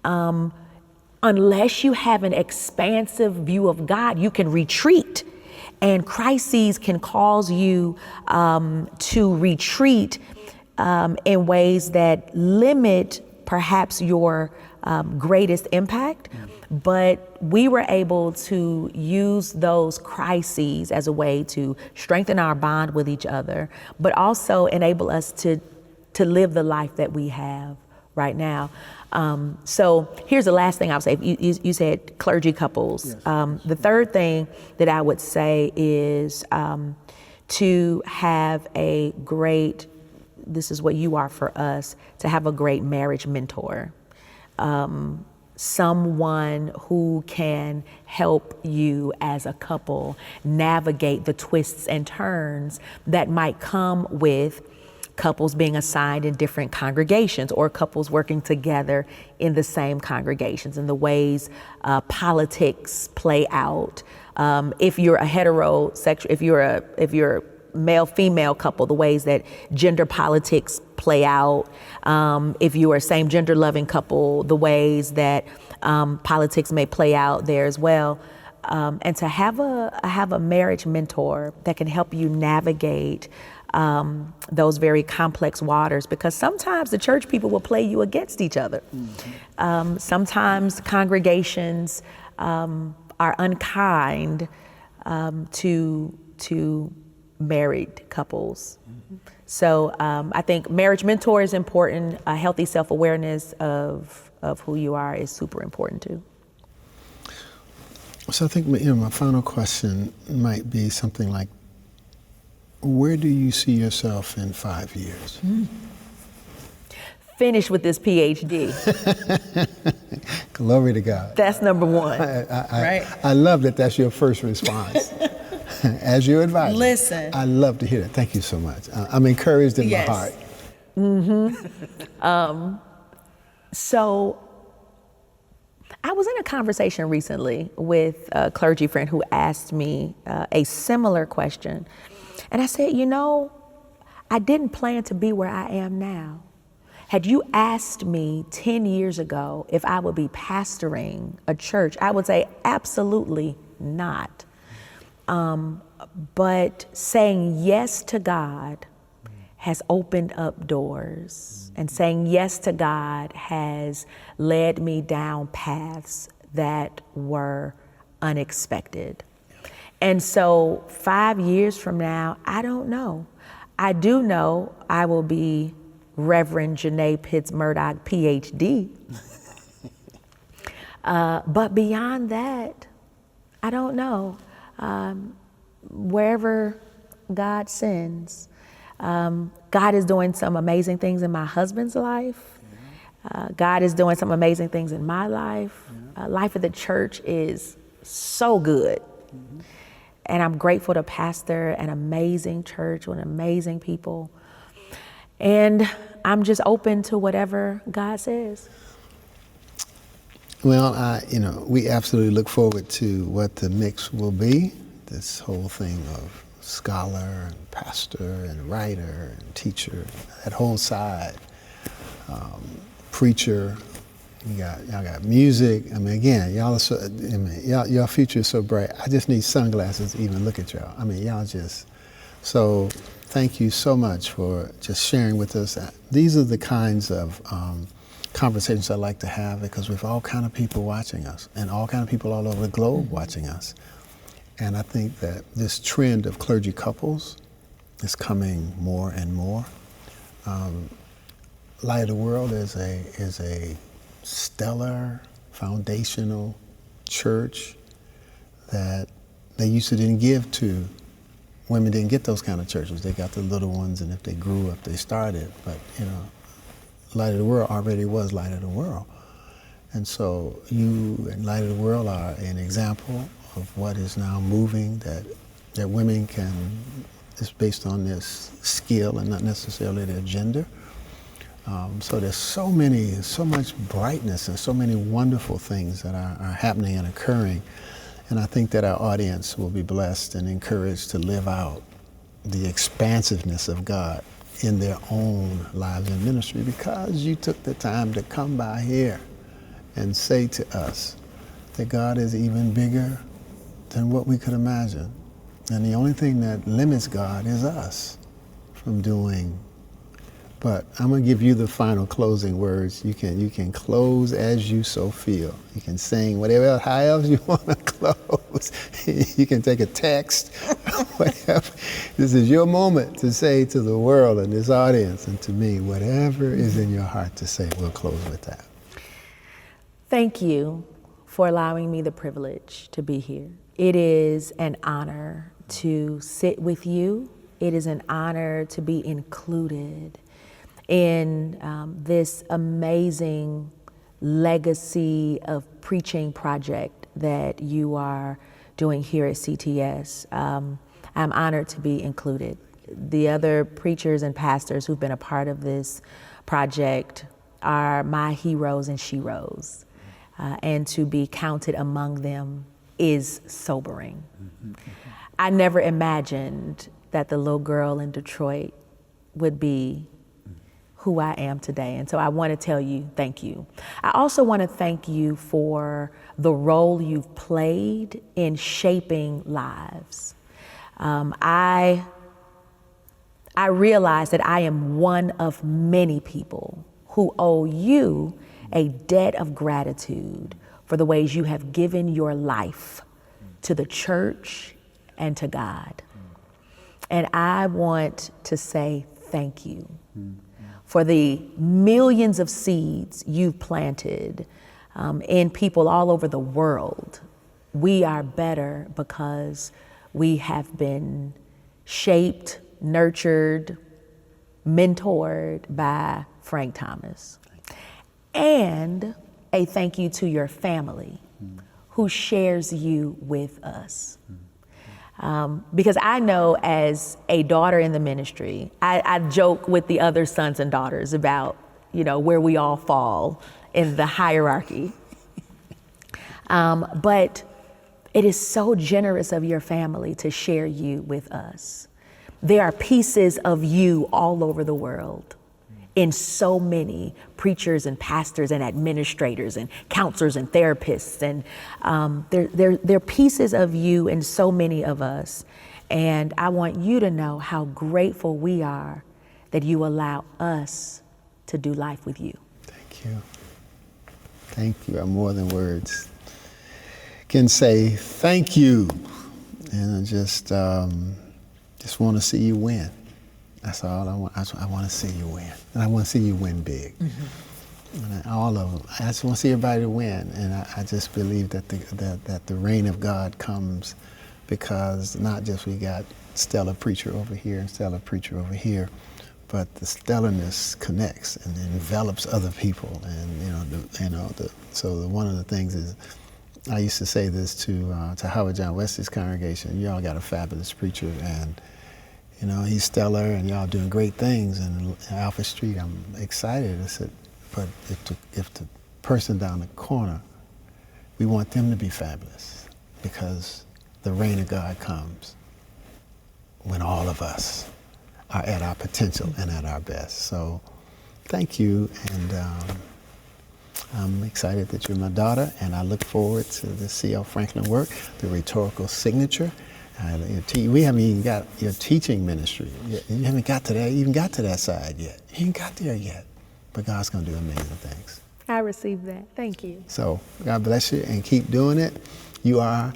unless you have an expansive view of God, you can retreat. And crises can cause you to retreat in ways that limit perhaps your greatest impact. But we were able to use those crises as a way to strengthen our bond with each other, but also enable us to live the life that we have right now. So here's the last thing I'll say. You said clergy couples. Yes. The third thing that I would say is to have a great, this is what you are for us, to have a great marriage mentor. Someone who can help you as a couple navigate the twists and turns that might come with couples being assigned in different congregations, or couples working together in the same congregations, and the ways politics play out. If you're a heterosexual, if you're a male-female couple, the ways that gender politics play out. If you are a same gender loving couple, the ways that politics may play out there as well. And to have a marriage mentor that can help you navigate those very complex waters, because sometimes the church people will play you against each other. Mm-hmm. Sometimes congregations are unkind to married couples. Mm-hmm. So I think marriage mentor is important. A healthy self-awareness of who you are is super important too. So I think my final question might be something like, where do you see yourself in 5 years? Finish with this PhD. Glory to God. That's number one. Right? I love that that's your first response. As your advisor. Listen. I love to hear that. Thank you so much. I'm encouraged in my heart. Mm-hmm. So I was in a conversation recently with a clergy friend who asked me a similar question. And I said, I didn't plan to be where I am now. Had you asked me 10 years ago if I would be pastoring a church, I would say absolutely not. But saying yes to God has opened up doors, and saying yes to God has led me down paths that were unexpected. And so 5 years from now, I don't know. I do know I will be Reverend Janae Pitts-Murdock, PhD. But beyond that, I don't know. Wherever God sends. God is doing some amazing things in my husband's life. God is doing some amazing things in my life. Life at the church is so good. And I'm grateful to pastor an amazing church with amazing people. And I'm just open to whatever God says. Well, we absolutely look forward to what the mix will be. This whole thing of scholar and pastor and writer and teacher, that whole side, preacher. Y'all got music. I mean, again, y'all future is so bright. I just need sunglasses to even look at y'all. I mean, y'all just, so thank you so much for just sharing with us. These are the kinds of conversations I like to have, because we have all kind of people watching us and all kind of people all over the globe watching us. And I think that this trend of clergy couples is coming more and more. Light of the World is a stellar, foundational church that they used to didn't give to. Women didn't get those kind of churches. They got the little ones, and if they grew up, they started. But, Light of the World already was Light of the World. And so you and Light of the World are an example of what is now moving, that women can, it's based on their skill and not necessarily their gender. So there's so much brightness and so many wonderful things that are happening and occurring. And I think that our audience will be blessed and encouraged to live out the expansiveness of God in their own lives and ministry, because you took the time to come by here and say to us that God is even bigger than what we could imagine. And the only thing that limits God is us from doing. But I'm going to give you the final closing words. You can close as you so feel. You can sing whatever else, how else you want to close. You can take a text, whatever. This is your moment to say to the world and this audience and to me, whatever is in your heart to say. We'll close with that. Thank you for allowing me the privilege to be here. It is an honor to sit with you. It is an honor to be included in this amazing legacy of preaching project that you are doing here at CTS. I'm honored to be included. The other preachers and pastors who've been a part of this project are my heroes and sheroes, and to be counted among them is sobering. I never imagined that the little girl in Detroit would be who I am today. And so I want to tell you, thank you. I also want to thank you for the role you've played in shaping lives. I realize that I am one of many people who owe you a debt of gratitude for the ways you have given your life to the church and to God. And I want to say thank you for the millions of seeds you've planted in people all over the world. We are better because we have been shaped, nurtured, mentored by Frank Thomas. And a thank you to your family who shares you with us. Because I know, as a daughter in the ministry, I joke with the other sons and daughters about, where we all fall in the hierarchy. But it is so generous of your family to share you with us. There are pieces of you all over the world. in so many preachers and pastors and administrators and counselors and therapists. And they're pieces of you in so many of us. And I want you to know how grateful we are that you allow us to do life with you. Thank you. Thank you. I'm more than words can say. Thank you. And I just want to see you win. That's all I want. I want to see you win. And I want to see you win big. Mm-hmm. And all of them. I just want to see everybody win. And I just believe that the reign of God comes because not just we got stellar preacher over here and stellar preacher over here, but the stellarness connects and envelops other people. And so one of the things is, I used to say this to Howard John Wesley's congregation. Y'all got a fabulous preacher, and he's stellar, and y'all doing great things. And Alfred Street, I'm excited. I said, but if the person down the corner, we want them to be fabulous, because the reign of God comes when all of us are at our potential and at our best. So thank you, and I'm excited that you're my daughter, and I look forward to the C.L. Franklin work, the rhetorical signature. We haven't even got your teaching ministry. You haven't got to that, even got to that side yet. You ain't got there yet, but God's going to do amazing things. I received that. Thank you. So God bless you, and keep doing it. You are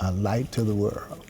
a light to the world.